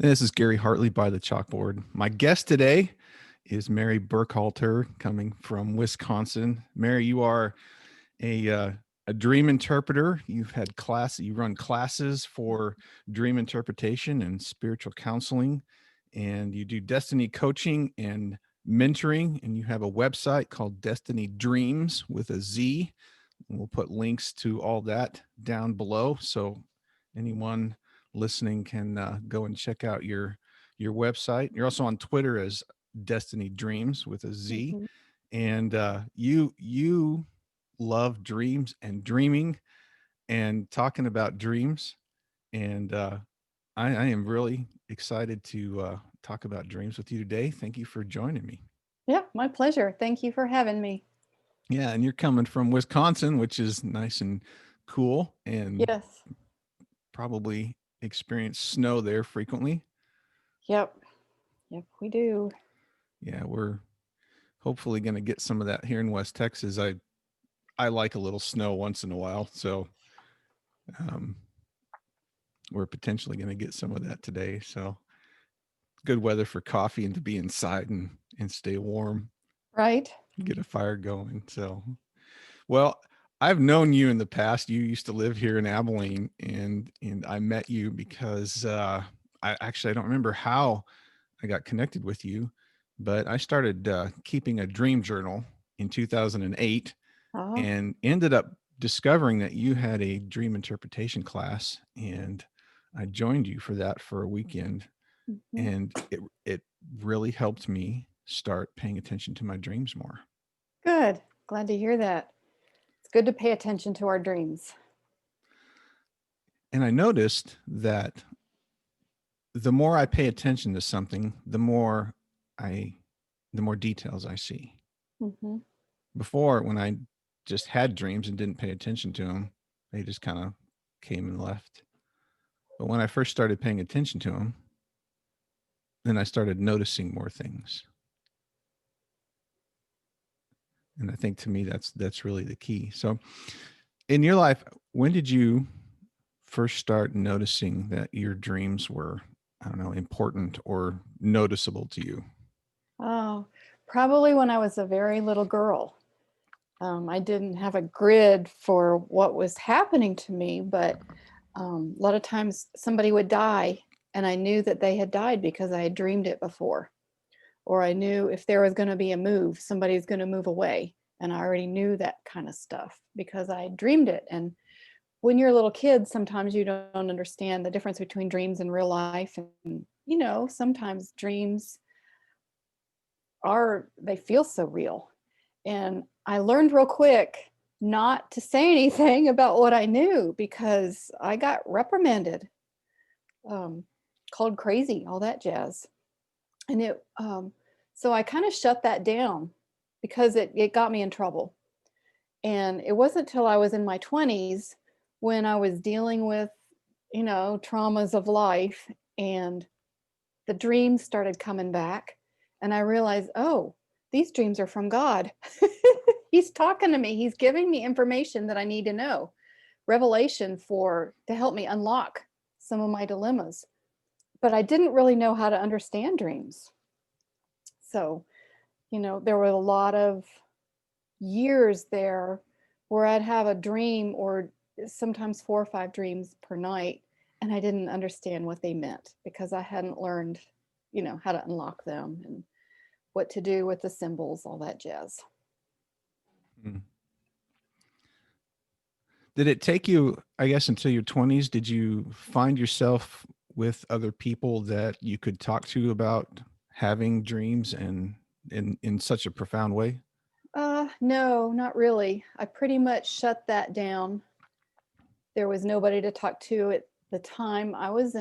This is Gary Hartley by the chalkboard. My guest today is Mary Burkhalter, coming from Wisconsin. Mary, you are a uh, a dream interpreter. You run classes for dream interpretation and spiritual counseling, and you do destiny coaching and mentoring. And you have a website called Destiny Dreams with a Z. And we'll put links to all that down below, so anyone listening can go and check out your website. You're also on Twitter as Destiny Dreams with a Z, Mhm. and you love dreams and dreaming and talking about dreams. And I am really excited to talk about dreams with you today. Thank you for joining me. Yeah, my pleasure. Thank you for having me. Yeah, and you're coming from Wisconsin, which is nice and cool, and Yes. probably experience snow there frequently. Yep. Yep, we do. Yeah, we're hopefully going to get some of that here in West Texas. I like a little snow once in a while, so um, we're potentially going to get some of that today. So good weather for coffee and to be inside and stay warm, Right? get a fire going. So well, I've known you in the past. You used to live here in Abilene, and I met you because I don't remember how I got connected with you, but I started keeping a dream journal in 2008 Oh. and ended up discovering that you had a dream interpretation class, and I joined you for that for a weekend, Mhm. and it really helped me start paying attention to my dreams more. Good. Glad to hear that. It's good to pay attention to our dreams. And I noticed that the more I pay attention to something, I the more details I see. Hmm. Before, when I just had dreams and didn't pay attention to them, they just kind of came and left. But when I first started paying attention to them, then I started noticing more things. And I think to me that's really the key. So, in your life, when did you first start noticing that your dreams were, I don't know, important or noticeable to you? Oh, probably when I was a very little girl. I didn't have a grid for what was happening to me, but a lot of times somebody would die, and I knew that they had died because I had dreamed it before. Or I knew if there was going to be a move, somebody's going to move away. And I already knew that kind of stuff because I dreamed it. And when you're a little kid, sometimes you don't understand the difference between dreams and real life. And, sometimes dreams they feel so real. And I learned real quick not to say anything about what I knew because I got reprimanded, um, called crazy, all that jazz. And so I kind of shut that down because it got me in trouble. And it wasn't till I was in my 20s when I was dealing with, traumas of life, and the dreams started coming back. And I realized, oh, these dreams are from God. He's talking to me. He's giving me information that I need to know, revelation for to help me unlock some of my dilemmas. But I didn't really know how to understand dreams. So, there were a lot of years there where I'd have a dream or sometimes 4 or 5 dreams per night, and I didn't understand what they meant because I hadn't learned, how to unlock them and what to do with the symbols, all that jazz. Mm. Did it take you, I guess, until your 20s? Did you find yourself with other people that you could talk to about having dreams and in such a profound way? No, not really. I pretty much shut that down. There was nobody to talk to at the time. I was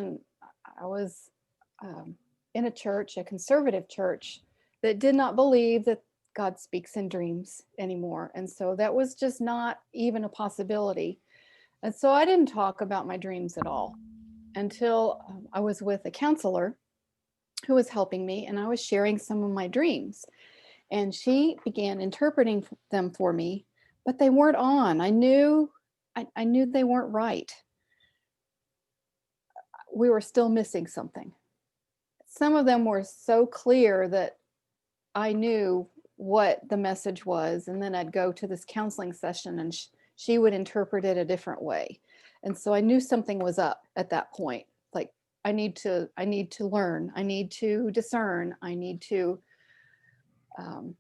um, in a church, a conservative church, that did not believe that God speaks in dreams anymore. And so that was just not even a possibility. And so I didn't talk about my dreams at all until I was with a counselor who was helping me, and I was sharing some of my dreams. And she began interpreting them for me, but they weren't on. I knew they weren't right. We were still missing something. some of them were so clear that I knew what the message was. And then I'd go to this counseling session and she would interpret it a different way. And so I knew something was up at that point. Like, I need to learn, I need to discern, I need to um,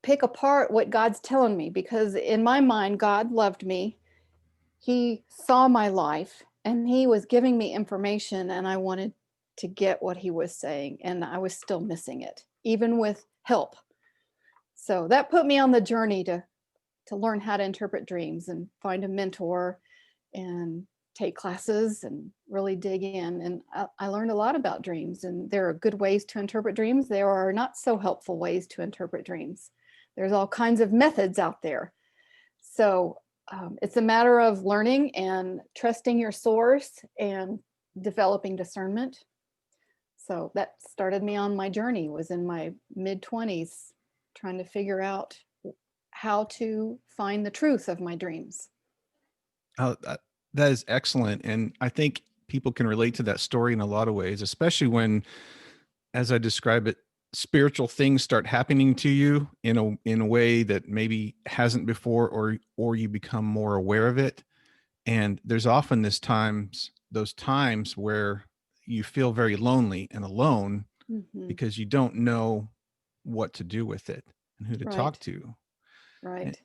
pick apart what God's telling me, because in my mind, God loved me. He saw my life and he was giving me information, and I wanted to get what he was saying, and I was still missing it, even with help. So that put me on the journey to learn how to interpret dreams and find a mentor and take classes and really dig in. And I learned a lot about dreams, and there are good ways to interpret dreams. There are not so helpful ways to interpret dreams. There's all kinds of methods out there. So it's a matter of learning and trusting your source and developing discernment. So that started me on my journey, was in my mid-20s, trying to figure out how to find the truth of my dreams. Oh, that is excellent. And I think people can relate to that story in a lot of ways, especially when, as I describe it, spiritual things start happening to you in a way that maybe hasn't before, or you become more aware of it. And there's often those times where you feel very lonely and alone Mm-hmm. because you don't know what to do with it and who to talk Right. to. And Right.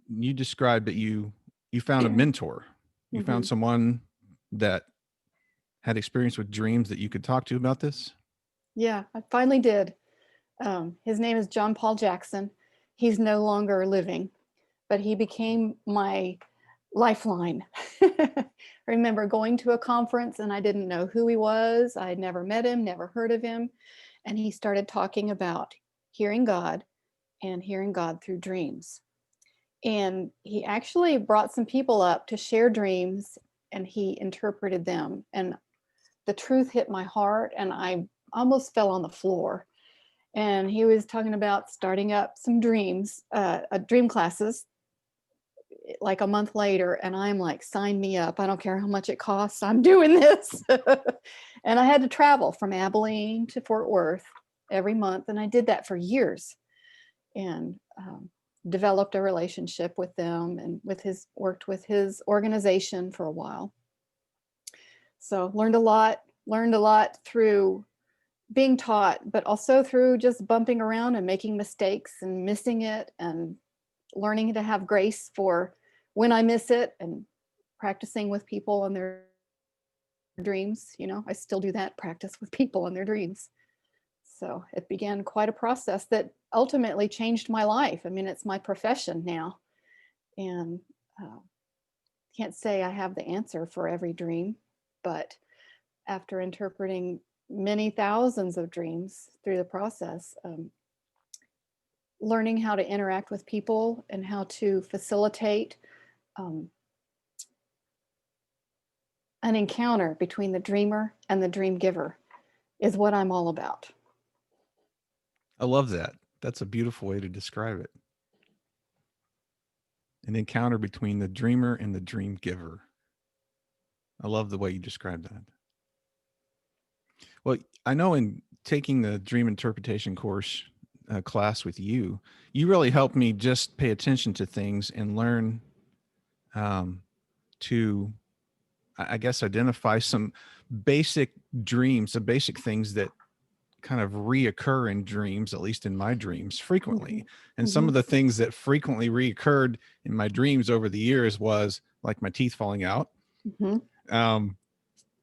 you described that you found a mentor. You Mm-hmm. found someone that had experience with dreams that you could talk to about this. Yeah, I finally did. His name is John Paul Jackson. He's no longer living, but he became my lifeline. I remember going to a conference and I didn't know who he was. I had never met him, never heard of him. And he started talking about hearing God and hearing God through dreams. And he actually brought some people up to share dreams, and he interpreted them. And the truth hit my heart, and I almost fell on the floor. And he was talking about starting up some dream classes like a month later. And I'm like, sign me up. I don't care how much it costs. I'm doing this. And I had to travel from Abilene to Fort Worth every month. And I did that for years, and developed a relationship with them, and worked with his organization for a while. So learned a lot through being taught, but also through just bumping around and making mistakes and missing it, and learning to have grace for when I miss it, and practicing with people and their dreams. I still do that, practice with people and their dreams. So it began quite a process that ultimately changed my life. I mean, it's my profession now, and can't say I have the answer for every dream, but after interpreting many thousands of dreams through the process, learning how to interact with people and how to facilitate an encounter between the dreamer and the dream giver is what I'm all about. I love that. That's a beautiful way to describe it. An encounter between the dreamer and the dream giver. I love the way you describe that. Well, I know in taking the dream interpretation course class with you, you really helped me just pay attention to things and learn to, I guess, identify some basic dreams, some basic things that kind of reoccur in dreams, at least in my dreams, frequently. And some Mm-hmm. of the things that frequently reoccurred in my dreams over the years was like my teeth falling out, Mm-hmm.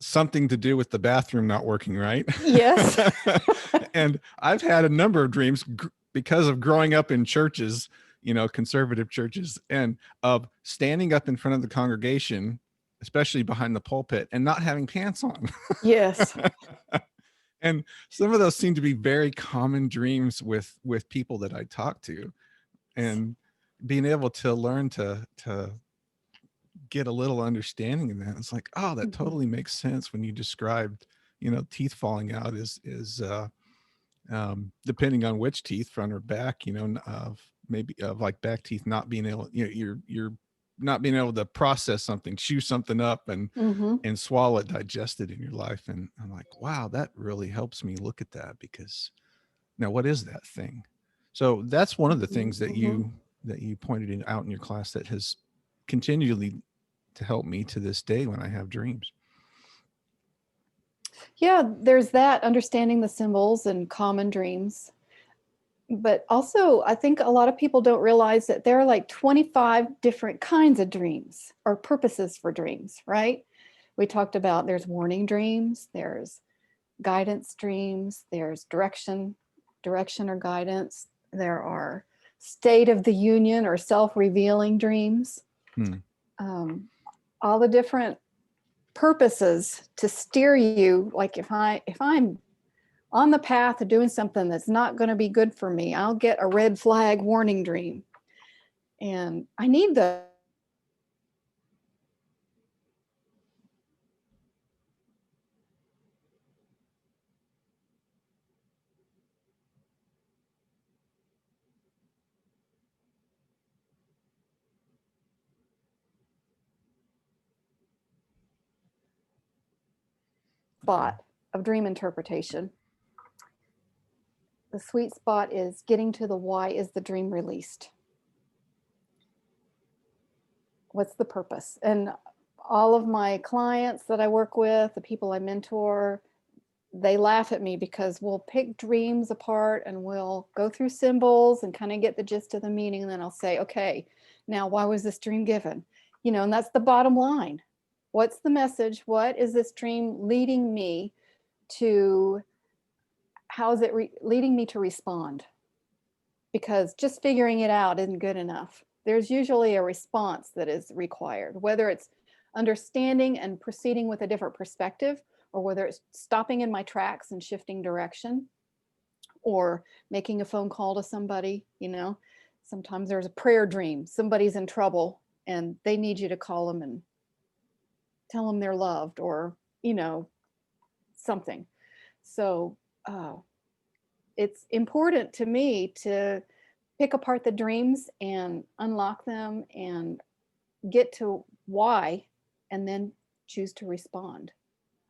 something to do with the bathroom not working right. Yes. And I've had a number of dreams because of growing up in churches, conservative churches, and of standing up in front of the congregation, especially behind the pulpit, and not having pants on. Yes. And some of those seem to be very common dreams with people that I talk to, and being able to learn to get a little understanding of that. It's like, oh, that Mm-hmm. totally makes sense when you described, teeth falling out is depending on which teeth, front or back, of maybe of like back teeth not being able, your not being able to process something, chew something up Mm-hmm. and swallow it, digest it in your life. And I'm like, wow, that really helps me look at that, because now what is that thing? So that's one of the things Mm-hmm. that you pointed out in your class that has continually to help me to this day when I have dreams. Yeah, there's that, understanding the symbols and common dreams. But also, I think a lot of people don't realize that there are like 25 different kinds of dreams or purposes for dreams, right? We talked about there's warning dreams, there's guidance dreams, there's direction or guidance, there are state of the union or self-revealing dreams. Hmm. All the different purposes to steer you, like if I'm on the path of doing something that's not going to be good for me, I'll get a red flag warning dream. And I need the Okay. spot of dream interpretation. The sweet spot is getting to the why is the dream released? What's the purpose? And all of my clients that I work with, the people I mentor, they laugh at me because we'll pick dreams apart and we'll go through symbols and kind of get the gist of the meaning. And then I'll say, okay, now why was this dream given? And that's the bottom line. What's the message? What is this dream leading me to? How is it leading me to respond? Because just figuring it out isn't good enough. There's usually a response that is required, whether it's understanding and proceeding with a different perspective, or whether it's stopping in my tracks and shifting direction, or making a phone call to somebody. Sometimes there's a prayer dream. Somebody's in trouble and they need you to call them and tell them they're loved, or, something. So it's important to me to pick apart the dreams and unlock them and get to why, and then choose to respond.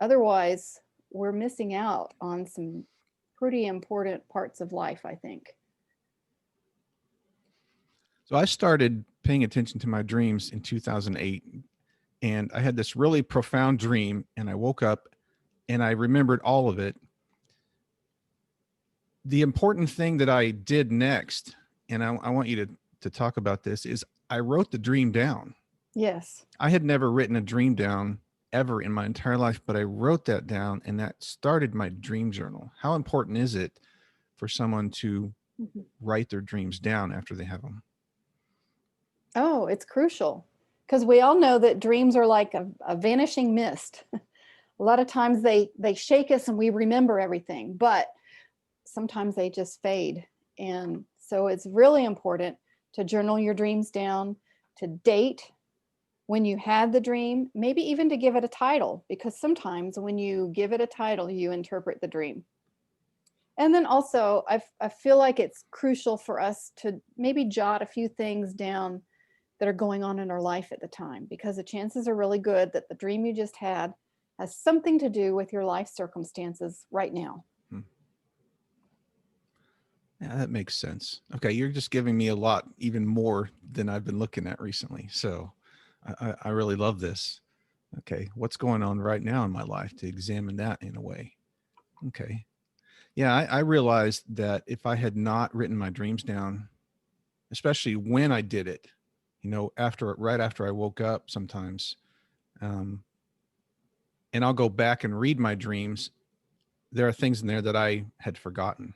Otherwise, we're missing out on some pretty important parts of life, I think. So I started paying attention to my dreams in 2008, and I had this really profound dream, and I woke up and I remembered all of it. The important thing that I did next, and I want you to talk about this, is I wrote the dream down. Yes. I had never written a dream down ever in my entire life, but I wrote that down, and that started my dream journal. How important is it for someone to write their dreams down after they have them? Oh, it's crucial, because we all know that dreams are like a vanishing mist. A lot of times they shake us and we remember everything, but sometimes they just fade. And so it's really important to journal your dreams down, to date when you had the dream, maybe even to give it a title, because sometimes when you give it a title, you interpret the dream. And then also, I feel like it's crucial for us to maybe jot a few things down that are going on in our life at the time, because the chances are really good that the dream you just had has something to do with your life circumstances right now. Yeah, that makes sense. Okay, you're just giving me a lot, even more than I've been looking at recently. So I really love this. Okay, what's going on right now in my life to examine that in a way? Okay. Yeah, I realized that if I had not written my dreams down, especially when I did it, right after I woke up sometimes, um, and I'll go back and read my dreams, there are things in there that I had forgotten.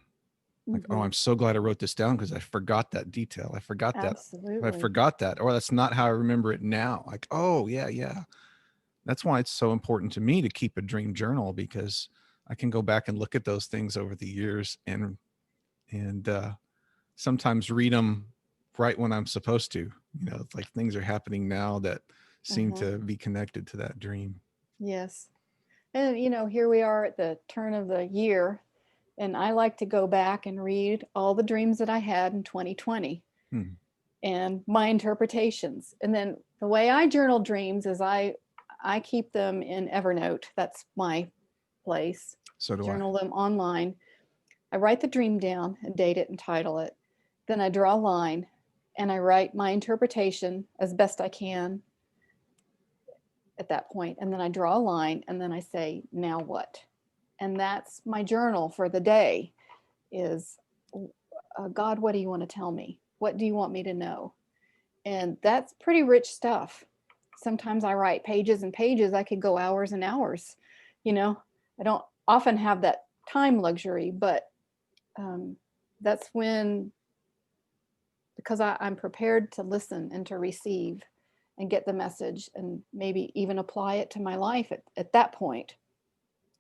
Like, oh, Mm-hmm. I'm so glad I wrote this down because I forgot that detail. I forgot that. I Absolutely. forgot that. Or that's not how I remember it now. Like, oh, yeah, yeah. That's why it's so important to me to keep a dream journal, because I can go back and look at those things over the years and sometimes read them right when I'm supposed to. It's like things are happening now that seem Uh-huh. to be connected to that dream. Yes. And here we are at the turn of the year, and I like to go back and read all the dreams that I had in 2020. Hmm. and my interpretations. And then the way I journal dreams is I keep them in Evernote. That's my place. So do I. Journal them online. I write the dream down and date it and title it. Then I draw a line and I write my interpretation as best I can at that point. And then I draw a line and then I say, now what? And that's my journal for the day is, God, what do you want to tell me? What do you want me to know? And that's pretty rich stuff. Sometimes I write pages and pages. I could go hours and hours. You know, I don't often have that time luxury, but that's when, because I'm prepared to listen and to receive and get the message and maybe even apply it to my life at that point.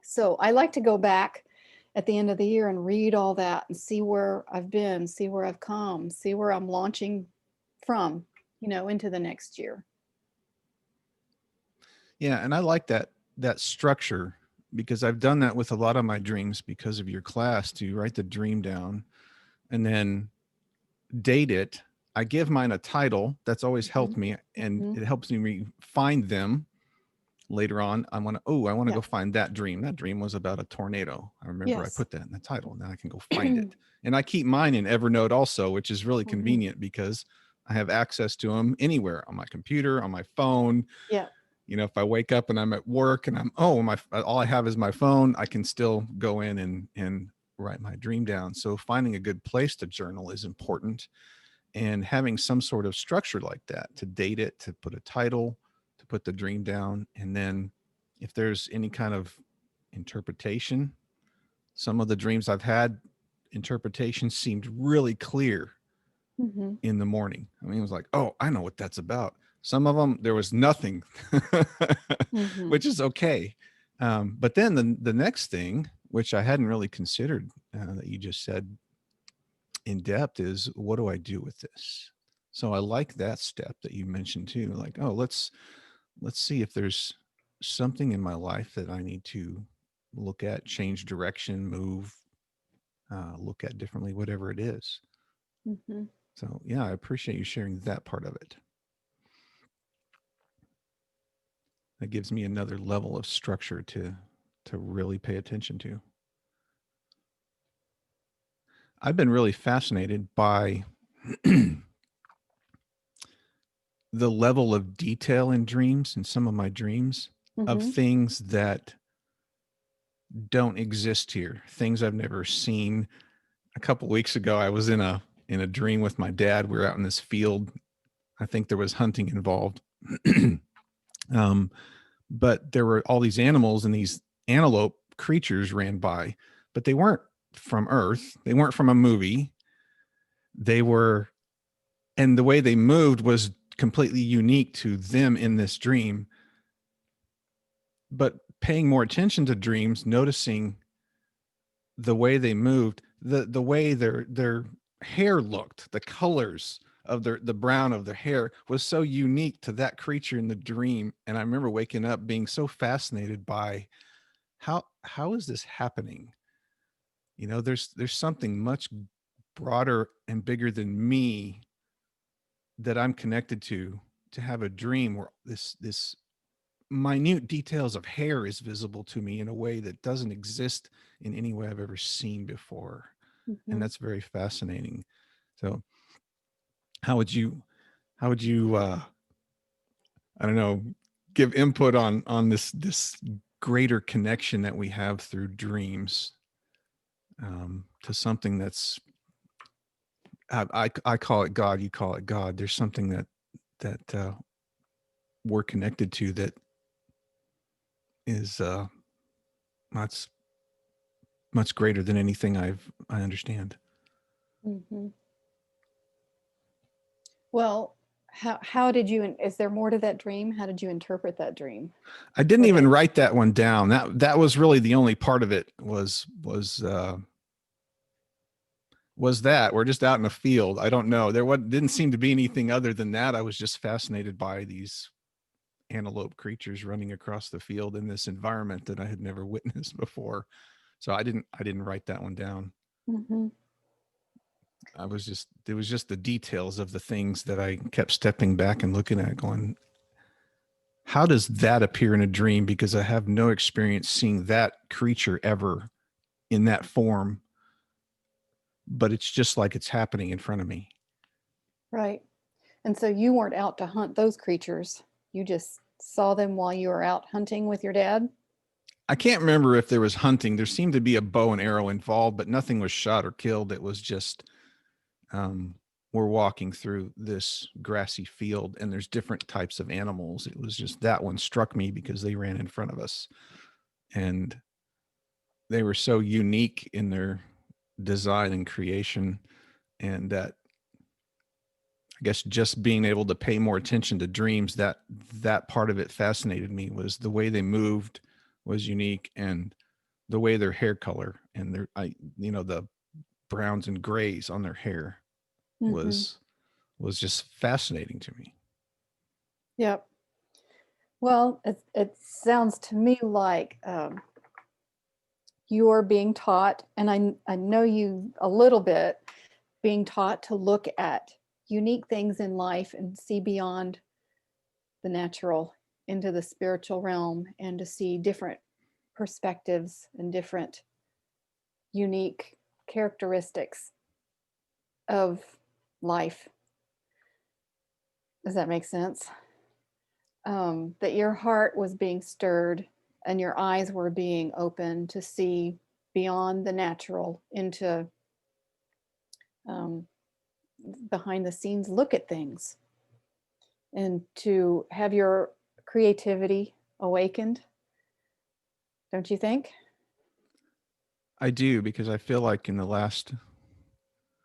So I like to go back at the end of the year and read all that and see where I've been, see where I've come, see where I'm launching from, into the next year. Yeah, and I like that structure because I've done that with a lot of my dreams because of your class, to write the dream down and then date it. I give mine a title. That's always helped me, and Mhm. it helps me find them later on. I want to Yeah. go find that dream. That dream was about a tornado. I remember I Yes. put that in the title. Now I can go find it. And I keep mine in Evernote also, which is really Mhm. convenient because I have access to them anywhere on my computer, on my phone. Yeah. If I wake up and I'm at work and all I have is my phone, I can still go in and write my dream down. So finding a good place to journal is important, and having some sort of structure like that to date it, to put a title, to put the dream down. And then if there's any kind of interpretation, some of the dreams I've had, interpretation seemed really clear Hmm. in the morning. I mean, it was like, oh, I know what that's about. Some of them, there was nothing, Hmm. which is okay. But then the next thing, which I hadn't really considered, that you just said in depth, is what do I do with this? So I like that step that you mentioned too. Like, oh, let's see if there's something in my life that I need to look at, change direction, move, look at differently, whatever it is. Hmm. So yeah, I appreciate you sharing that part of it. That gives me another level of structure to really pay attention to. I've been really fascinated by the level of detail in dreams, in some of my dreams, of Hmm. things that don't exist here, things I've never seen. A couple weeks ago, I was in a dream with my dad. We were out in this field. I think there was hunting involved. um, but there were all these animals, and these antelope creatures ran by, but they weren't from Earth. They weren't from a movie. They were, and the way they moved was completely unique to them in this dream. But paying more attention to dreams, noticing the way they moved, the way their hair looked, the colors of the brown of their hair was so unique to that creature in the dream. And I remember waking up being so fascinated by how is this happening? There's something much broader and bigger than me that I'm connected to have a dream where this minute details of hair is visible to me in a way that doesn't exist in any way I've ever seen before. And Hmm. that's very fascinating. So how would you how would you I don't know, give input on this greater connection that we have through dreams, to something that's, I call it God, you call it God. There's something that we're connected to that is much much greater than anything I understand. Hmm. Well, how did you, is there more to that dream? How did you interpret that dream? I didn't Were even they, write that one down. That was really the only part of it was that we're just out in a field. I don't know. Didn't seem to be anything other than that. I was just fascinated by these antelope creatures running across the field in this environment that I had never witnessed before. So I didn't write that one down. Mhm. it was just the details of the things that I kept stepping back and looking at going, how does that appear in a dream? Because I have no experience seeing that creature ever in that form, but it's just like it's happening in front of me. Right. And so you weren't out to hunt those creatures. You just saw them while you were out hunting with your dad? I can't remember if there was hunting. There seemed to be a bow and arrow involved, but nothing was shot or killed. It was just we're walking through this grassy field and there's different types of animals. It was just that one struck me because they ran in front of us and they were so unique in their design and creation. And that, I guess, just being able to pay more attention to dreams, that part of it fascinated me. Was the way they moved was unique, and the way their hair color and the browns and grays on their hair Mm-hmm. was just fascinating to me. Yep. Well, it sounds to me like you are being taught, and I know you a little bit, being taught to look at unique things in life and see beyond the natural into the spiritual realm and to see different perspectives and different unique characteristics of life. Does that make sense? That your heart was being stirred and your eyes were being open to see beyond the natural into um, behind the scenes look at things and to have your creativity awakened, don't you think? I do, because I feel like in the last,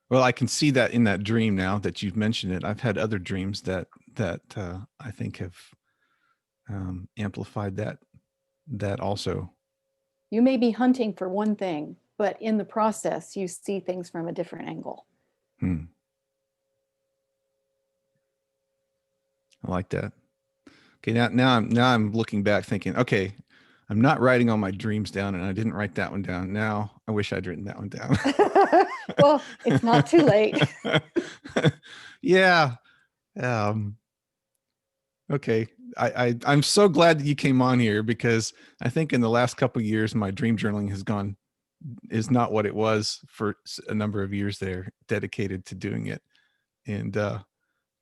well, I can see that in that dream now that you've mentioned it. I've had other dreams that I think have amplified that also. You may be hunting for one thing, but in the process, you see things from a different angle. Hmm. I like that. Okay, now I'm looking back thinking, okay, I'm not writing all my dreams down, and I didn't write that one down. Now I wish I'd written that one down. Well, it's not too late. Yeah. Um, okay. I'm so glad that you came on here, because I think in the last couple of years my dream journaling is not what it was for a number of years there dedicated to doing it. And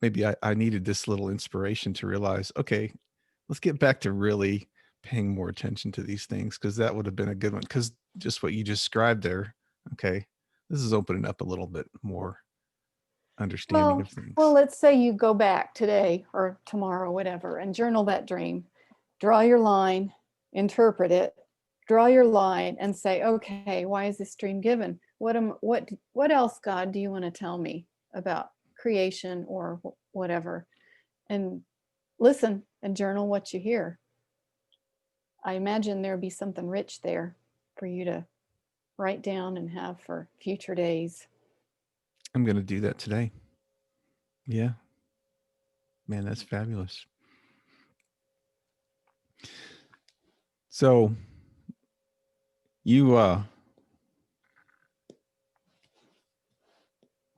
maybe I needed this little inspiration to realize, okay, let's get back to really paying more attention to these things, because that would have been a good one. Because just what you described there, okay, this is opening up a little bit more understanding Well, of well, things. let's say you go back today or tomorrow, whatever, and journal that dream. Draw your line, interpret it, draw your line, and say, okay, why is this dream given? What else, God, do you want to tell me about creation or whatever? And listen and journal what you hear. I imagine there'd be something rich there for you to write down and have for future days. I'm going to do that today. Yeah, man, that's fabulous. So you let's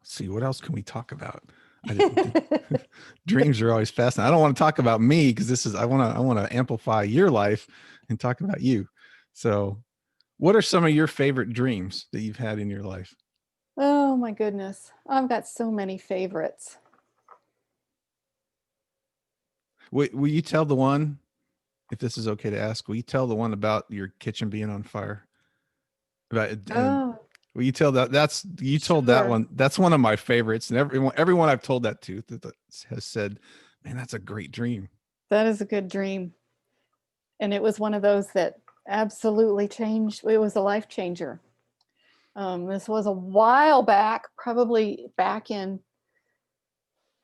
see, what else can we talk about? I didn't dreams are always fascinating. I don't want to talk about me, because this is, I want to amplify your life and talk about you. So what are some of your favorite dreams that you've had in your life? Oh my goodness. I've got so many favorites. Will you tell the one, if this is okay to ask, will you tell the one about your kitchen being on fire? About and Oh, will you tell that? You told that sure. one. That's one of my favorites, and everyone I've told that to that has said, "Man, that's a great dream." That is a good dream. And it was one of those that absolutely changed. It was a life changer. This was a while back, probably back in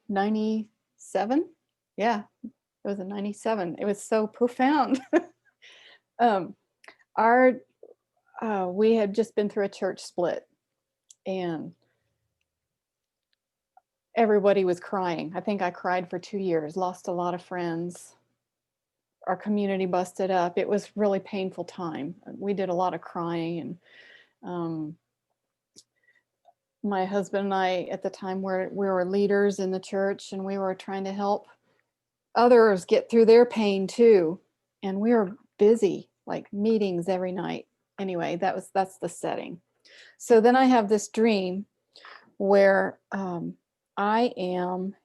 97. Yeah, it was in 97. It was so profound. um, our We had just been through a church split, and everybody was crying. I think I cried for 2 years, lost a lot of friends. Our community busted up. It was really painful time. We did a lot of crying, and um, my husband and I at the time we were leaders in the church, and we were trying to help others get through their pain too. And we were busy, like meetings every night. Anyway, that's the setting. So then I have this dream where I am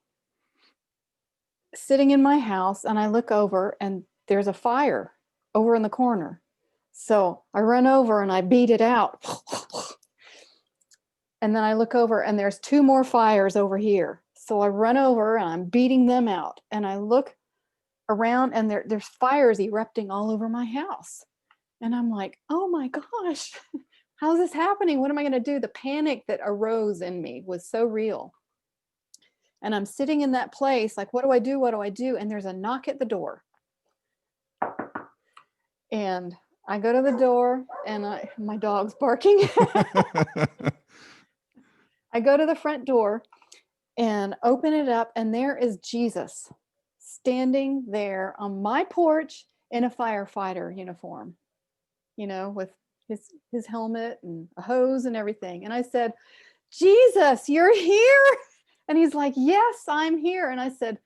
sitting in my house, and I look over and there's a fire over in the corner. So I run over and I beat it out. And then I look over and there's two more fires over here. So I run over and I'm beating them out. And I look around and there's fires erupting all over my house. And I'm like, oh my gosh, how's this happening? What am I going to do? The panic that arose in me was so real. And I'm sitting in that place, like, what do I do? What do I do? And there's a knock at the door. And I go to the door, and my dog's barking. I go to the front door and open it up, and there is Jesus standing there on my porch in a firefighter uniform, with his helmet and a hose and everything. And I said, Jesus, you're here? And he's like, yes, I'm here. And I said,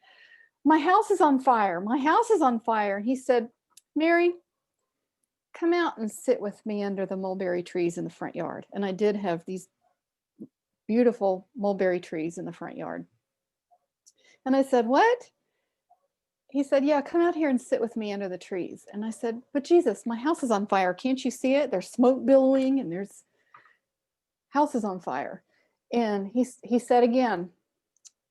my house is on fire. My house is on fire. And he said, Mary, come out and sit with me under the mulberry trees in the front yard. And I did have these beautiful mulberry trees in the front yard. And I said, what? He said, yeah, come out here and sit with me under the trees. And I said, but Jesus, my house is on fire. Can't you see it? There's smoke billowing and there's house is on fire. And he said again,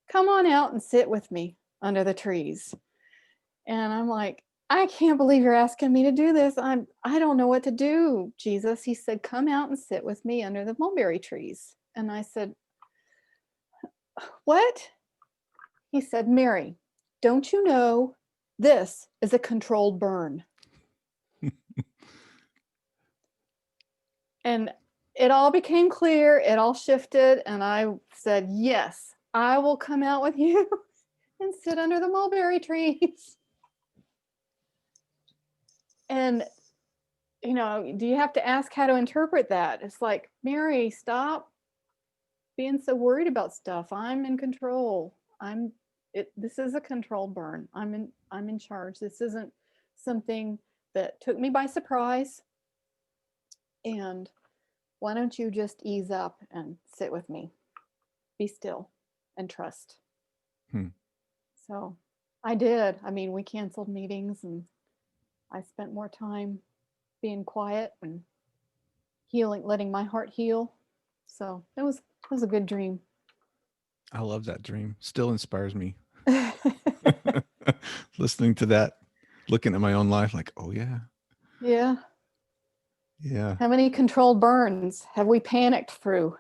come on out and sit with me under the trees. And I'm like, I can't believe you're asking me to do this. I don't know what to do, Jesus. He said, come out and sit with me under the mulberry trees. And I said, what? He said, Mary, don't you know this is a controlled burn? And it all became clear. It all shifted. And I said, yes, I will come out with you and sit under the mulberry trees. And, do you have to ask how to interpret that? It's like, Mary, stop being so worried about stuff. I'm in control. This is a controlled burn. I'm in charge. This isn't something that took me by surprise. And why don't you just ease up and sit with me? Be still and trust. So I did. I mean, we canceled meetings and I spent more time being quiet and healing, letting my heart heal. So it was a good dream. I love that dream. Still inspires me. Listening to that, looking at my own life, like, oh yeah. Yeah. Yeah. How many controlled burns have we panicked through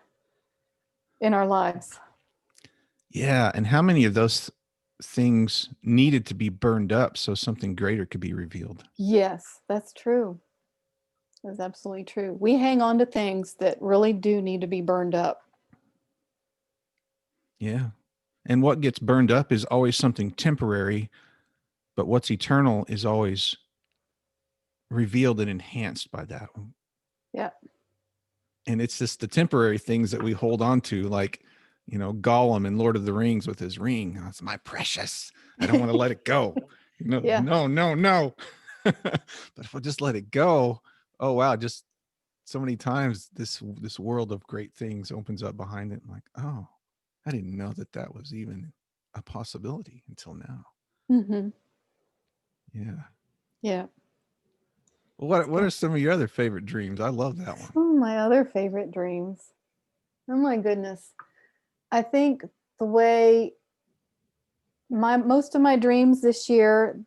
in our lives? Yeah. And how many of those things needed to be burned up so something greater could be revealed? Yes, that's true. That's absolutely true. We hang on to things that really do need to be burned up. Yeah. And what gets burned up is always something temporary, but what's eternal is always revealed and enhanced by that. Yeah. And it's just the temporary things that we hold on to, like, Gollum in Lord of the Rings with his ring. Oh, it's my precious. I don't want to let it go. Yeah. No. But if I just let it go, oh wow, just so many times this world of great things opens up behind it. I'm like, oh, I didn't know that was even a possibility until now. Mm-hmm. Yeah. Yeah. Well, what are some of your other favorite dreams? I love that one. Some of my other favorite dreams. Oh my goodness. I think the way most of my dreams this year,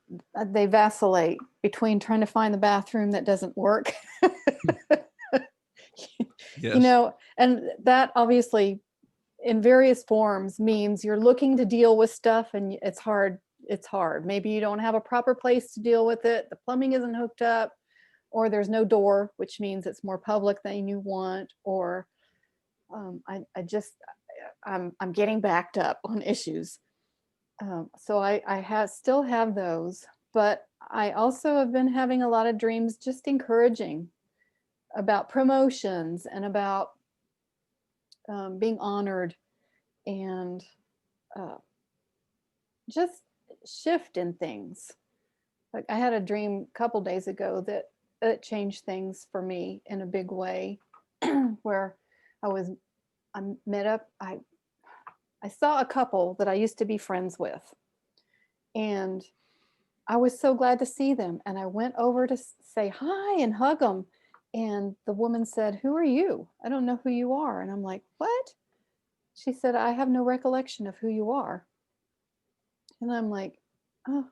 they vacillate between trying to find the bathroom that doesn't work. Yes. And that obviously in various forms means you're looking to deal with stuff and it's hard. Maybe you don't have a proper place to deal with it. The plumbing isn't hooked up, or there's no door, which means it's more public than you want, or I'm getting backed up on issues. So I still have those, but I also have been having a lot of dreams just encouraging about promotions and about being honored, and uh, just shift in things. Like I had a dream a couple days ago that it changed things for me in a big way, where I was I met up I saw a couple that I used to be friends with, and I was so glad to see them, and I went over to say hi and hug them, and the woman said, "Who are you? I don't know who you are." And I'm like, "What?" She said, "I have no recollection of who you are." And I'm like, "Oh."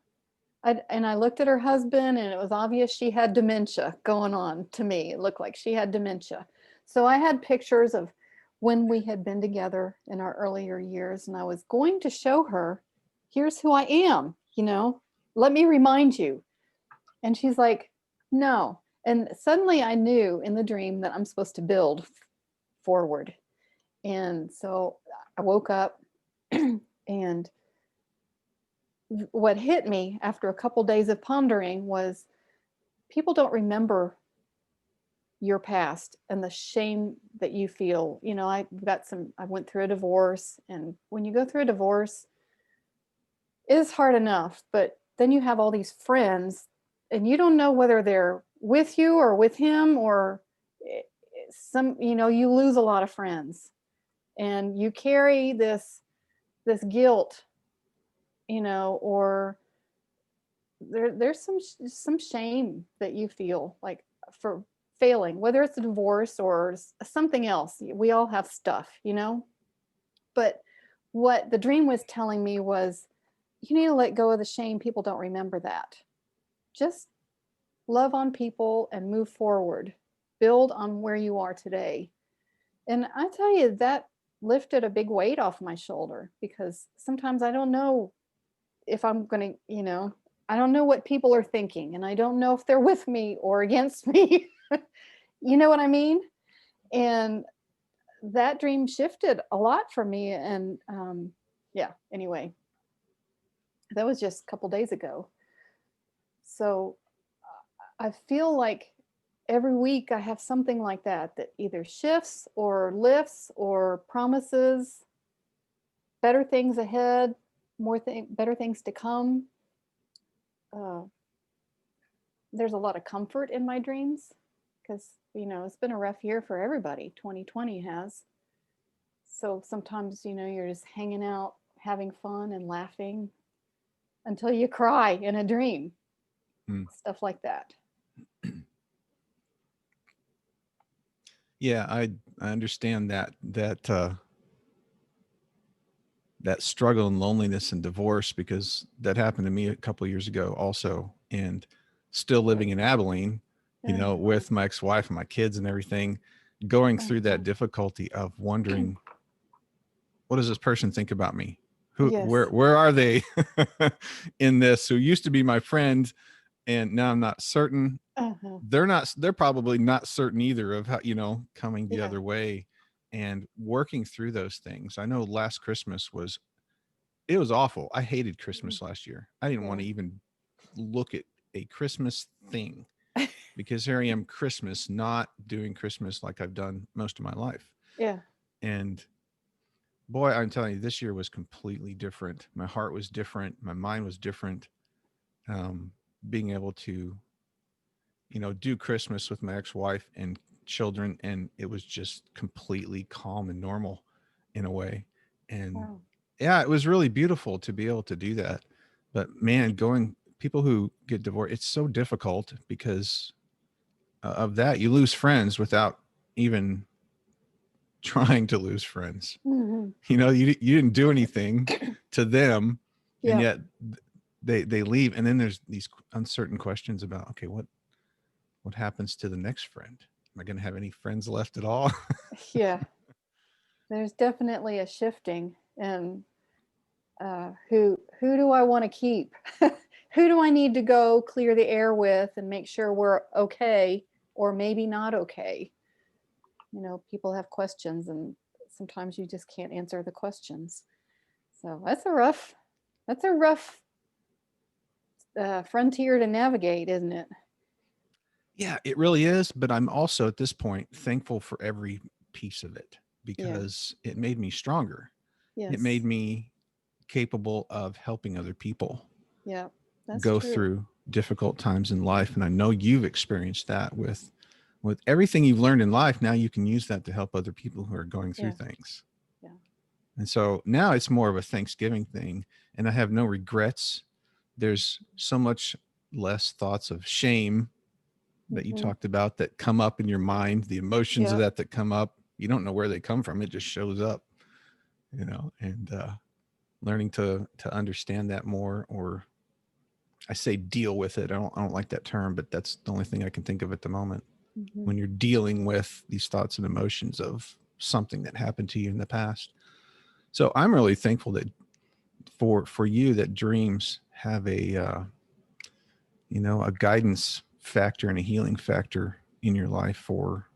And I looked at her husband, and it was obvious she had dementia going on. To me, it looked like she had dementia. So I had pictures of when we had been together in our earlier years, and I was going to show her, "Here's who I am, let me remind you." And she's like, "No." And suddenly I knew in the dream that I'm supposed to build forward. And so I woke up, and what hit me after a couple days of pondering was, people don't remember your past and the shame that you feel. I went through a divorce, and when you go through a divorce, it is hard enough, but then you have all these friends, and you don't know whether they're with you or with him, or you lose a lot of friends, and you carry this guilt, or there's some shame that you feel like for failing, whether it's a divorce or something else. We all have stuff. But what the dream was telling me was, you need to let go of the shame. People don't remember that. Just love on people and move forward. Build on where you are today. And I tell you, that lifted a big weight off my shoulder, because sometimes I don't know if I'm going to, I don't know what people are thinking, and I don't know if they're with me or against me. You know what I mean? And that dream shifted a lot for me. And yeah, anyway, that was just a couple days ago. So I feel like every week I have something like that either shifts or lifts or promises better things ahead, better things to come. Uh, there's a lot of comfort in my dreams, because it's been a rough year for everybody. 2020 has. So sometimes you're just hanging out, having fun and laughing until you cry in a dream. Stuff like that. Yeah, I understand that struggle and loneliness and divorce, because that happened to me a couple of years ago also, and still living in Abilene, with my ex-wife and my kids and everything, going through that difficulty of wondering, what does this person think about me? Yes. Where are they in this? Who used to be my friend, and now I'm not certain. They're probably not certain either of how, coming the other way, and working through those things. I know last Christmas was awful. I hated Christmas last year. I didn't want to even look at a Christmas thing, because here I am, Christmas, not doing Christmas like I've done most of my life. Yeah. And boy, I'm telling you, this year was completely different. My heart was different. My mind was different. Being able to, do Christmas with my ex-wife and children, and it was just completely calm and normal in a way. And yeah, it was really beautiful to be able to do that. But man, people who get divorced, it's so difficult because of that. You lose friends without even trying to lose friends. You didn't do anything to them, and yet they leave. And then there's these uncertain questions about, okay, what happens to the next friend? Am I going to have any friends left at all? Yeah. There's definitely a shifting. And who do I want to keep? Who do I need to go clear the air with and make sure we're okay, or maybe not okay? People have questions, and sometimes you just can't answer the questions. So that's a rough frontier to navigate, isn't it? Yeah, it really is. But I'm also at this point thankful for every piece of it. Yeah. because it made me stronger. It made Yes. me capable of helping other people Yeah. That's go true. through difficult times in life. And I know you've experienced that with everything you've learned in life. Now you can use that to help other people who are going through Yeah. things. Yeah. And so now it's more of a Thanksgiving thing, and I have no regrets. There's so much less thoughts of shame that you Hmm. talked about that come up in your mind, the emotions of Yeah. that come up. You don't know where they come from. It just shows up, and learning to understand that more, or I say deal with it. I don't like that term, but that's the only thing I can think of at the moment. Hmm. When you're dealing with these thoughts and emotions of something that happened to you in the past. So I'm really thankful that for you that dreams have a guidance factor and a healing factor in your life for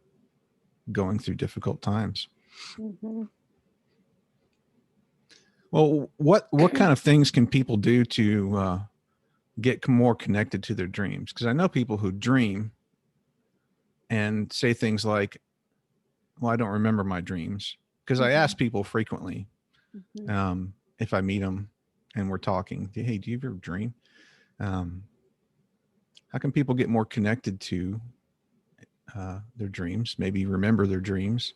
going through difficult times. Hmm. Well, what kind of things can people do to get more connected to their dreams? Because I know people who dream and say things like, well, I don't remember my dreams. Because I Hmm. ask people frequently, Hmm. if I meet them and we're talking, hey, do you ever dream? Um, how can people get more connected to their dreams? Maybe remember their dreams.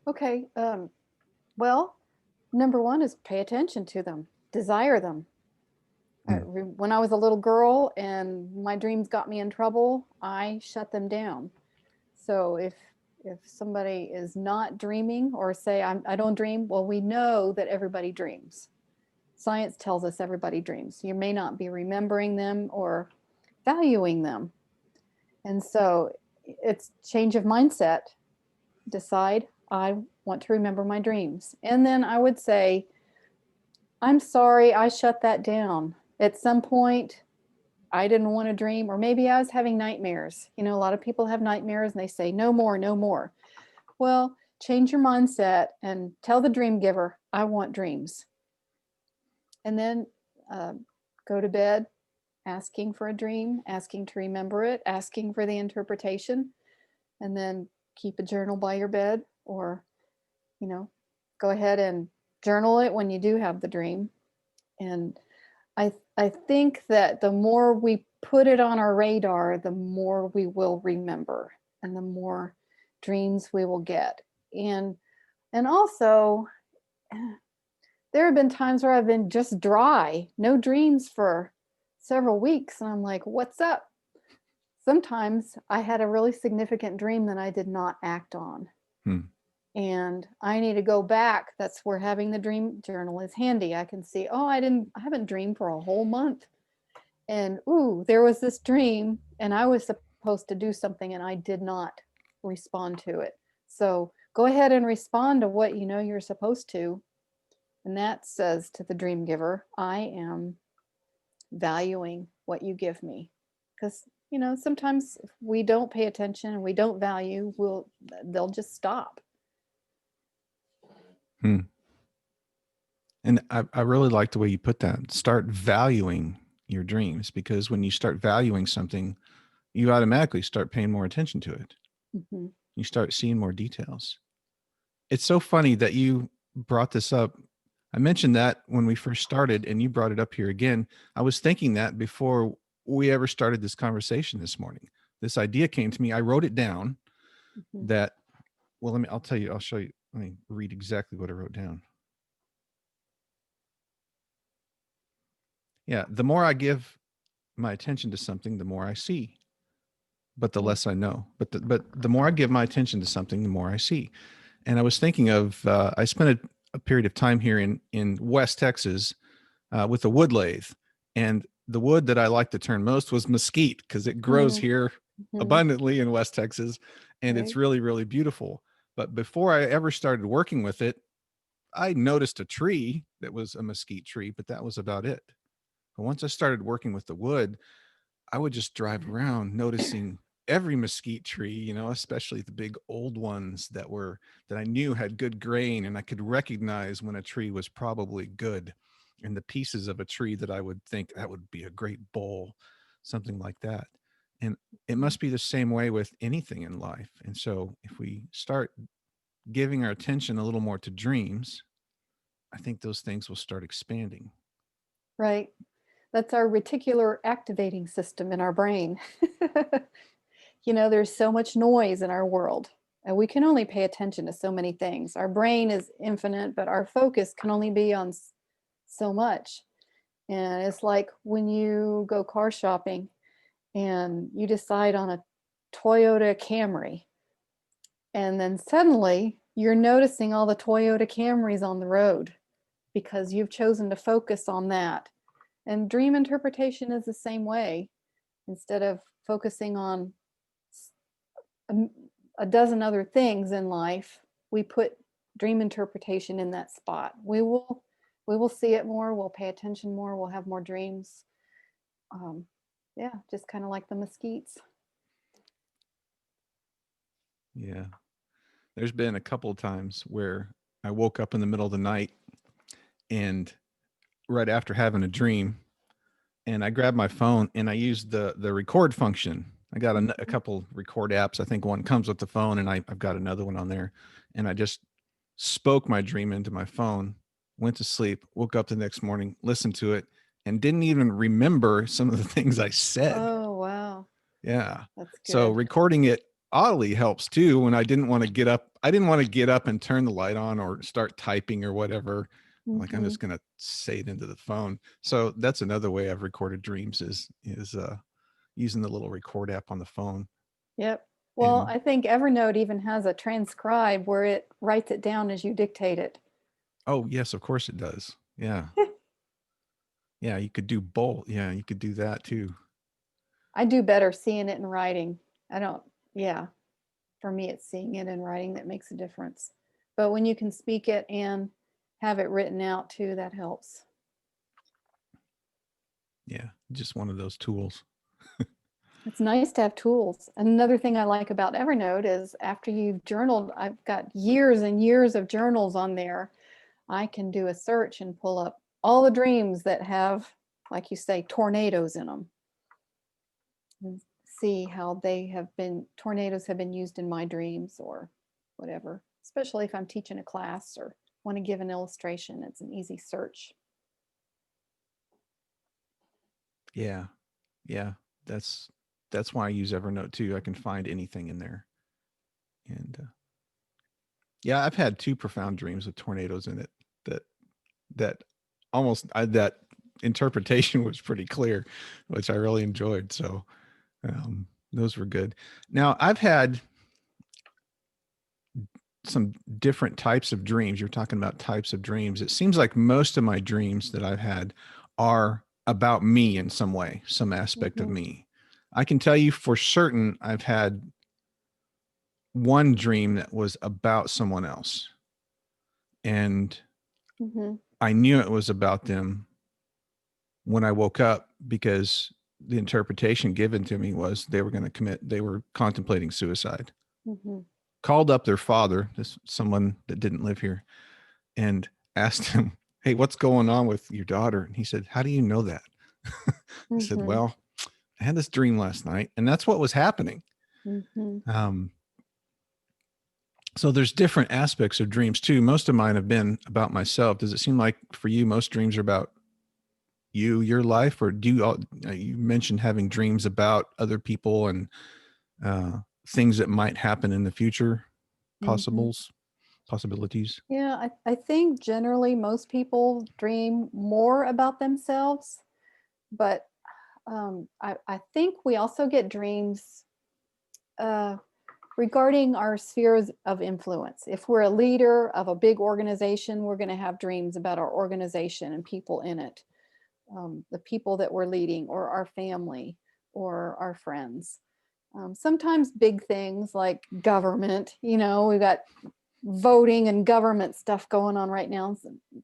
Okay. Well, number one is pay attention to them, desire them. Hmm. When I was a little girl and my dreams got me in trouble, I shut them down. So if somebody is not dreaming or say I don't dream, well, we know that everybody dreams. Science tells us everybody dreams. You may not be remembering them or valuing them. And so it's change of mindset. Decide I want to remember my dreams. And then I would say, I'm sorry I shut that down. At some point, I didn't want to dream, or maybe I was having nightmares. A lot of people have nightmares and they say, no more, no more. Well, change your mindset and tell the dream giver, I want dreams. And then uh, go to bed asking for a dream, asking to remember it, asking for the interpretation, and then keep a journal by your bed, or, you know, go ahead and journal it when you do have the dream. And I think that the more we put it on our radar, the more we will remember and the more dreams we will get. And also there have been times where I've been just dry, no dreams for several weeks and I'm like, "What's up?" Sometimes I had a really significant dream that I did not act on. Hmm. And I need to go back. That's where having the dream journal is handy. I can see, oh, I haven't dreamed for a whole month. And ooh, there was this dream and I was supposed to do something and I did not respond to it. So go ahead and respond to what you know you're supposed to. And that says to the dream giver, I am valuing what you give me. Because, sometimes if we don't pay attention and we don't value, they'll just stop. Hmm. And I really like the way you put that. Start valuing your dreams, because when you start valuing something, you automatically start paying more attention to it. Hmm. You start seeing more details. It's so funny that you brought this up. I mentioned that when we first started, and you brought it up here again. I was thinking that before we ever started this conversation this morning. This idea came to me. I wrote it down Hmm. that, well, I'll tell you, I'll show you. Let me read exactly what I wrote down. Yeah. The more I give my attention to something, the more I see, but the less I know. But the more I give my attention to something, the more I see. And I was thinking of, I spent a period of time here in West Texas with a wood lathe, and the wood that I like to turn most was mesquite, because it grows here Hmm. abundantly in West Texas, and it's Right. really, really beautiful. But before I ever started working with it, I noticed a tree that was a mesquite tree, but that was about it. But once I started working with the wood, I would just drive around noticing every mesquite tree, especially the big old ones that I knew had good grain, and I could recognize when a tree was probably good, and the pieces of a tree that I would think that would be a great bowl, something like that. And it must be the same way with anything in life. And so if we start giving our attention a little more to dreams, I think those things will start expanding. Right. That's our reticular activating system in our brain. There's so much noise in our world, and we can only pay attention to so many things. Our brain is infinite, but our focus can only be on so much. And it's like when you go car shopping and you decide on a Toyota Camry, and then suddenly you're noticing all the Toyota Camrys on the road because you've chosen to focus on that. And dream interpretation is the same way. Instead of focusing on a, a dozen other things in life, we put dream interpretation in that spot. We will see it more, we'll pay attention more, we'll have more dreams. Yeah, just kind of like the mesquites. Yeah. There's been a couple of times where I woke up in the middle of the night and right after having a dream, and I grabbed my phone and I used the record function. I got a couple record apps. I think one comes with the phone, and I've got another one on there. And I just spoke my dream into my phone, went to sleep, woke up the next morning, listened to it, and didn't even remember some of the things I said. Oh, wow. Yeah. That's So good. recording it oddly helps too when I didn't want to get up. I didn't want to get up and turn the light on or start typing or whatever. Like I'm Mm-hmm. just gonna say it into the phone. So that's another way I've recorded dreams is using the little record app on the phone. Yep. Well, And I think Evernote even has a transcribe where it writes it down as you dictate it. oh yes, of course it does. Yeah. Yeah, you could do both. Yeah, you could do that too. I do better seeing it in writing. I don't, yeah, for me, it's seeing it in writing that makes a difference. But when you can speak it and have it written out too, that helps. Yeah, just one of those tools. It's nice to have tools. Another thing I like about Evernote is after you've journaled, I've got years and years of journals on there. I can do a search and pull up all the dreams that have, like you say, tornadoes in them, and see how tornadoes have been used in my dreams or whatever, especially if I'm teaching a class or want to give an illustration. It's an easy search. Yeah. Yeah. That's that's why I use Evernote too. I can find anything in there. And yeah, I've had two profound dreams with tornadoes in it that that that interpretation was pretty clear, which I really enjoyed. So those were good. Now I've had some different types of dreams. You're talking about types of dreams. It seems like most of my dreams that I've had are about me in some way, some aspect of Mm-hmm. me. I can tell you for certain I've had one dream that was about someone else. And Mm-hmm. I knew it was about them when I woke up because the interpretation given to me was they were contemplating suicide. Mm-hmm. Called up their father, this someone that didn't live here, and asked him, "Hey, what's going on with your daughter?" And he said, "How do you know that?" I said, Mm-hmm. "Well, I had this dream last night, and that's what was happening." Mm-hmm. Um, so there's different aspects of dreams too. Most of mine have been about myself. Does it seem like for you, most dreams are about you, your life, or do you? You mentioned having dreams about other people and uh, things that might happen in the future, Mm-hmm. possibilities. Yeah, I think generally most people dream more about themselves, but I think we also get dreams uh, regarding our spheres of influence. If we're a leader of a big organization, we're going to have dreams about our organization and people in it, the people that we're leading, or our family, or our friends. Sometimes big things like government, we've got voting and government stuff going on right now.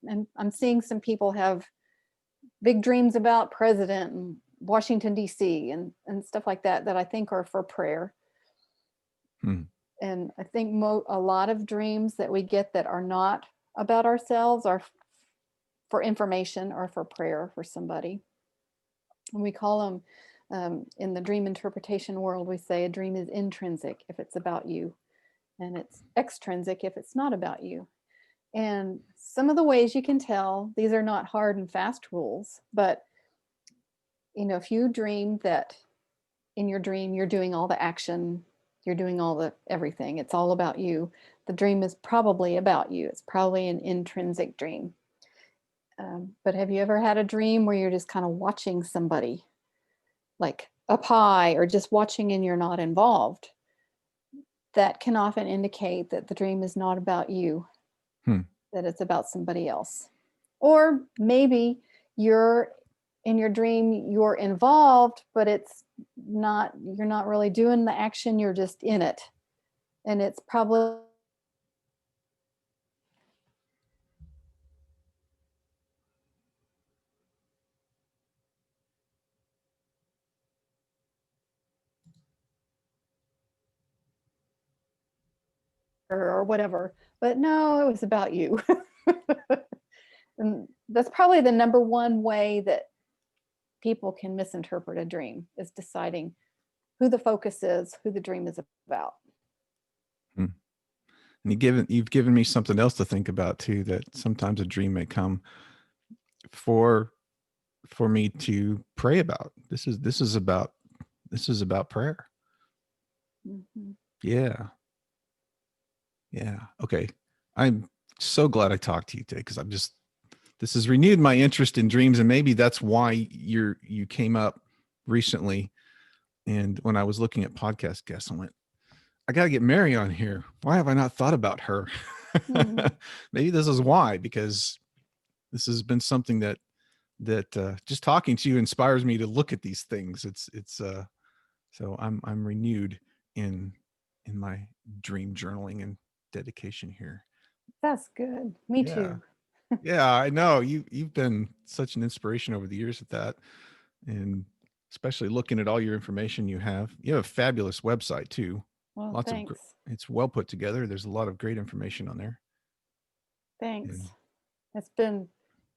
And I'm seeing some people have big dreams about president and Washington, D.C., and stuff like that, that I think are for prayer. Hmm. And I think a lot of dreams that we get that are not about ourselves are for information or for prayer for somebody. And we call them In the dream interpretation world, we say a dream is intrinsic if it's about you, and it's extrinsic if it's not about you. And some of the ways you can tell, these are not hard and fast rules, but if you dream that in your dream you're doing all the action, you're doing all the everything, it's all about you, the dream is probably about you. It's probably an intrinsic dream. But have you ever had a dream where you're just kind of watching somebody, like up high, or just watching and you're not involved? That can often indicate that the dream is not about you, that it's about somebody else. Or maybe you're in your dream, you're involved, but you're not really doing the action, you're just in it. And it's probably or whatever. But no, it was about you. And that's probably the number one way that people can misinterpret a dream, is deciding who the focus is, who the dream is about. And you've given me something else to think about too, that sometimes a dream may come for me to pray about. This is about prayer. Mm-hmm. Yeah. Okay. I'm so glad I talked to you today, because this has renewed my interest in dreams, and maybe that's why you came up recently. And when I was looking at podcast guests, I went, I got to get Mary on here. Why have I not thought about her? Mm-hmm. Maybe this is why, because this has been something that just talking to you inspires me to look at these things. So I'm renewed in my dream journaling and dedication here. That's good. Me Yeah. too. Yeah, I know you've been such an inspiration over the years at that, and especially looking at all your information you have. You have a fabulous website too. Well, Lots of thanks. it's well put together. There's a lot of great information on there. Thanks. And It's been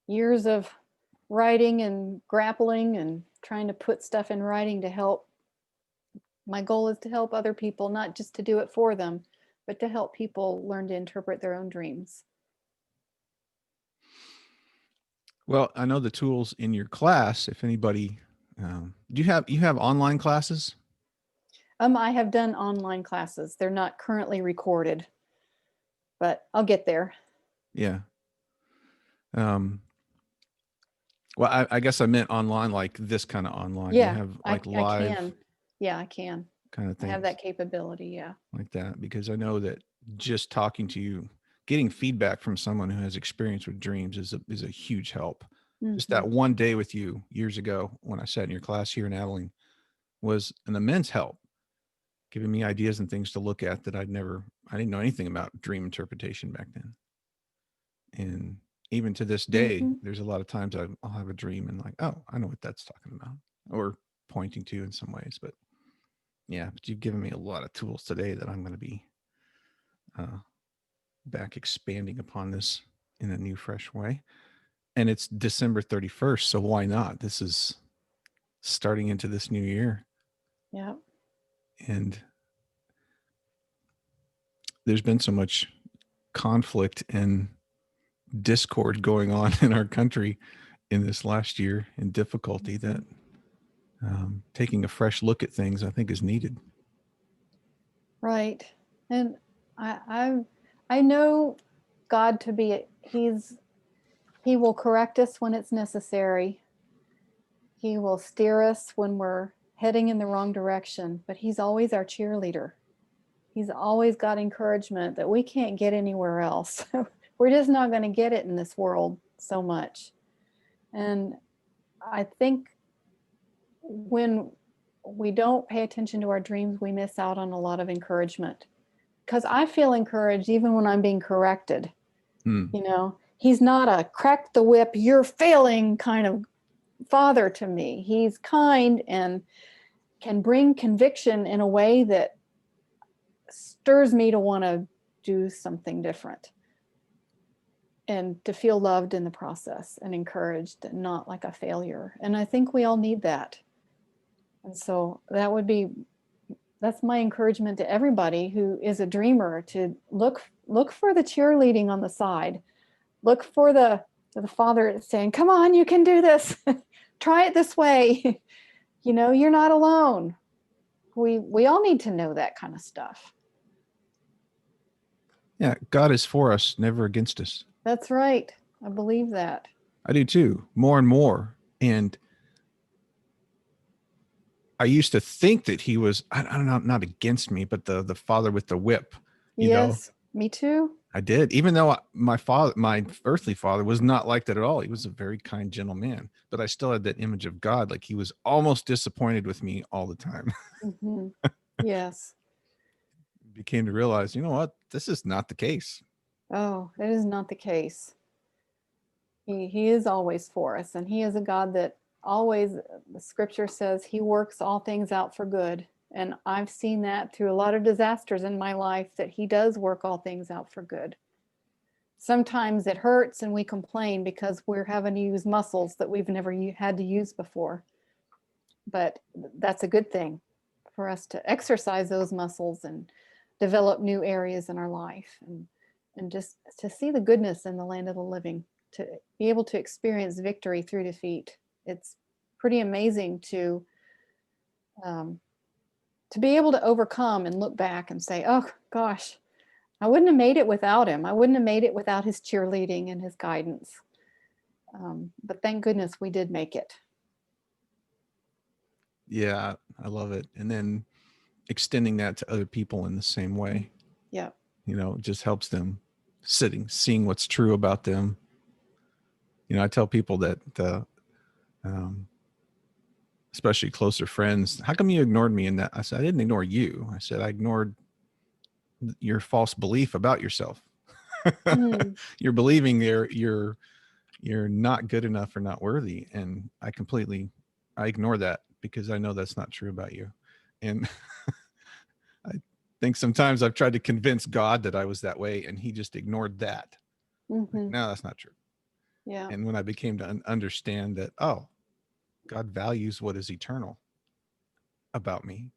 years of writing and grappling and trying to put stuff in writing to help. My goal is to help other people, not just to do it for them, but to help people learn to interpret their own dreams. well, I know the tools in your class. If anybody, do you have online classes? I have done online classes. They're not currently recorded, but I'll get there. Yeah. Well, I guess I meant online, like this kind of online. You Yeah, have I like live can. Yeah, I can. kind of I have things that capability. Yeah. like that, because I know that just talking to you, getting feedback from someone who has experience with dreams is a huge help. Just Mm-hmm. that one day with you years ago when I sat in your class here in Abilene was an immense help, giving me ideas and things to look at that I didn't know anything about dream interpretation back then. And even to this day, Mm-hmm. there's a lot of times I'll have a dream and like, oh, I know what that's talking about, or pointing to in some ways. But yeah, but you've given me a lot of tools today that I'm going to be back expanding upon this in a new, fresh way. And it's December 31st. So why not? This is starting into this new year. Yeah. And there's been so much conflict and discord going on in our country in this last year, and difficulty, that taking a fresh look at things, I think, is needed. Right. And I know God to be, he will correct us when it's necessary. He will steer us when we're heading in the wrong direction, but he's always our cheerleader. He's always got encouragement that we can't get anywhere else. We're just not going to get it in this world so much. And I think when we don't pay attention to our dreams, we miss out on a lot of encouragement. Because I feel encouraged even when I'm being corrected. He's not a crack the whip, you're failing kind of father to me. He's kind and can bring conviction in a way that stirs me to want to do something different, and to feel loved in the process and encouraged and not like a failure. And I think we all need that. And so that's my encouragement to everybody who is a dreamer, to look for the cheerleading on the side. Look for the father saying, come on, you can do this. Try it this way. You're not alone. We all need to know that kind of stuff. Yeah, God is for us, never against us. That's right. I believe that. I do too, more and more. And I used to think that he was, I don't know, not against me, but the father with the whip, Yes, me too. I did, even though my earthly father was not like that at all. He was a very kind, gentle man, but I still had that image of God. Like he was almost disappointed with me all the time. Mm-hmm. Yes. Became to realize, you know what? This is not the case. Oh, that is not the case. He is always for us, and he is a God that always, the scripture says, he works all things out for good. And I've seen that through a lot of disasters in my life, that he does work all things out for good. Sometimes it hurts and we complain because we're having to use muscles that we've never had to use before. But that's a good thing for us to exercise those muscles and develop new areas in our life, and just to see the goodness in the land of the living, to be able to experience victory through defeat. It's pretty amazing to be able to overcome and look back and say, oh gosh, I wouldn't have made it without him. I wouldn't have made it without his cheerleading and his guidance. But thank goodness we did make it. Yeah, I love it. And then extending that to other people in the same way. Yeah. It just helps them seeing what's true about them. I tell people that especially closer friends, how come you ignored me in that? I said, I didn't ignore you. I said, I ignored your false belief about yourself. Mm. You're believing you're not good enough or not worthy. And I ignore that because I know that's not true about you. And I think sometimes I've tried to convince God that I was that way, and he just ignored that. Mm-hmm. Like, no, that's not true. Yeah. And when I became to understand that, oh, God values what is eternal about me,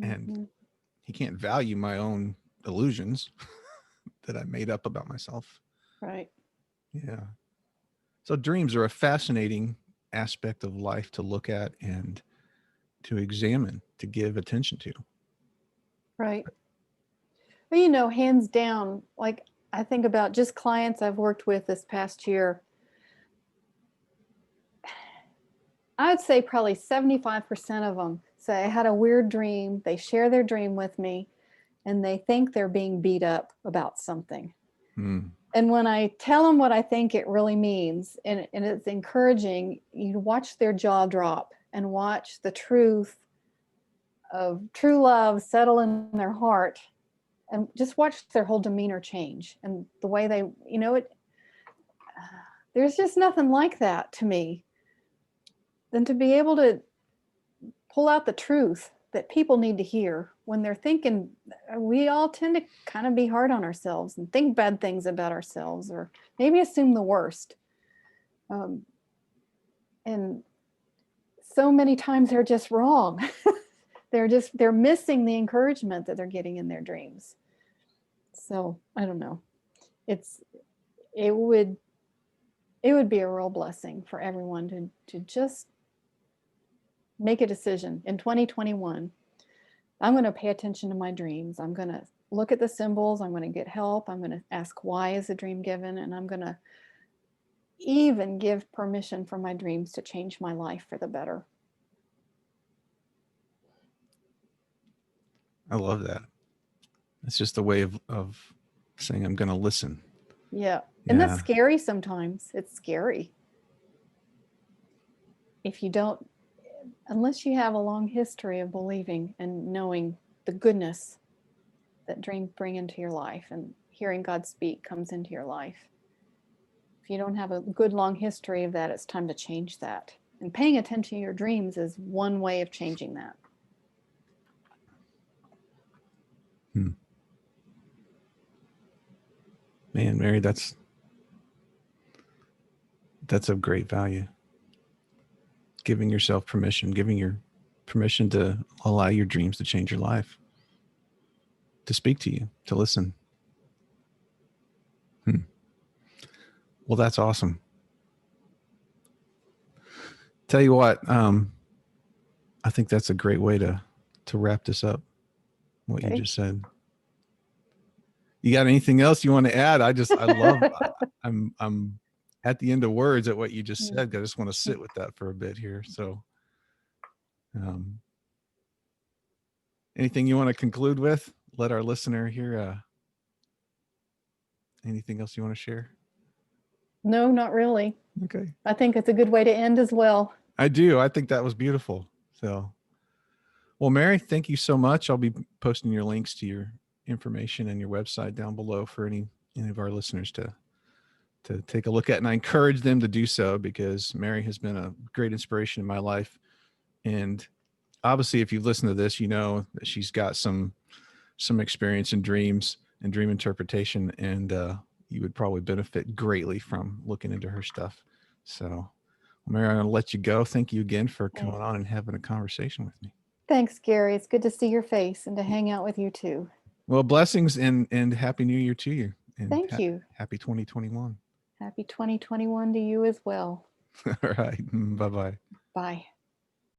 and Mm-hmm. he can't value my own illusions that I made up about myself. Right. Yeah. So dreams are a fascinating aspect of life to look at and to examine, to give attention to. Right. Well, hands down, like I think about just clients I've worked with this past year, I'd say probably 75% of them say I had a weird dream. They share their dream with me and they think they're being beat up about something. Hmm. And when I tell them what I think it really means, and it's encouraging, you watch their jaw drop and watch the truth of true love settle in their heart, and just watch their whole demeanor change and the way they, there's just nothing like that to me than to be able to pull out the truth that people need to hear when they're thinking. We all tend to kind of be hard on ourselves and think bad things about ourselves, or maybe assume the worst. And so many times they're just wrong. They're missing the encouragement that they're getting in their dreams. So I don't know. It would be a real blessing for everyone to just make a decision in 2021. I'm going to pay attention to my dreams. I'm going to look at the symbols. I'm going to get help. I'm going to ask, why is the dream given? And I'm going to even give permission for my dreams to change my life for the better. I love that. It's just a way of saying, I'm going to listen. Yeah. And that's scary sometimes. It's scary. If you don't, unless you have a long history of believing and knowing the goodness that dreams bring into your life, and hearing God speak comes into your life. If you don't have a good long history of that, it's time to change that. And paying attention to your dreams is one way of changing that. Man, Mary, that's of great value. Giving yourself permission, giving permission to allow your dreams to change your life, to speak to you, to listen. Well, that's awesome. Tell you what, I think that's a great way to wrap this up. What you Okay. just said. You got anything else you want to add? I love. I'm at the end of words at what you just said. I just want to sit with that for a bit here. So, anything you want to conclude with? Let our listener hear. Anything else you want to share? No, not really. Okay. I think it's a good way to end as well. I do. I think that was beautiful. So, well, Mary, thank you so much. I'll be posting your links to your information and your website down below for any of our listeners to take a look at, and I encourage them to do so, because Mary has been a great inspiration in my life. And obviously, if you've listened to this, you know that she's got some experience in dreams and dream interpretation, and you would probably benefit greatly from looking into her stuff. So, Mary, I'm going to let you go. Thank you again for coming on and having a conversation with me. Thanks, Gary. It's good to see your face and to hang out with you too. Well, blessings and Happy New Year to you. And Thank you. Happy 2021. Happy 2021 to you as well. All right. Bye-bye. Bye.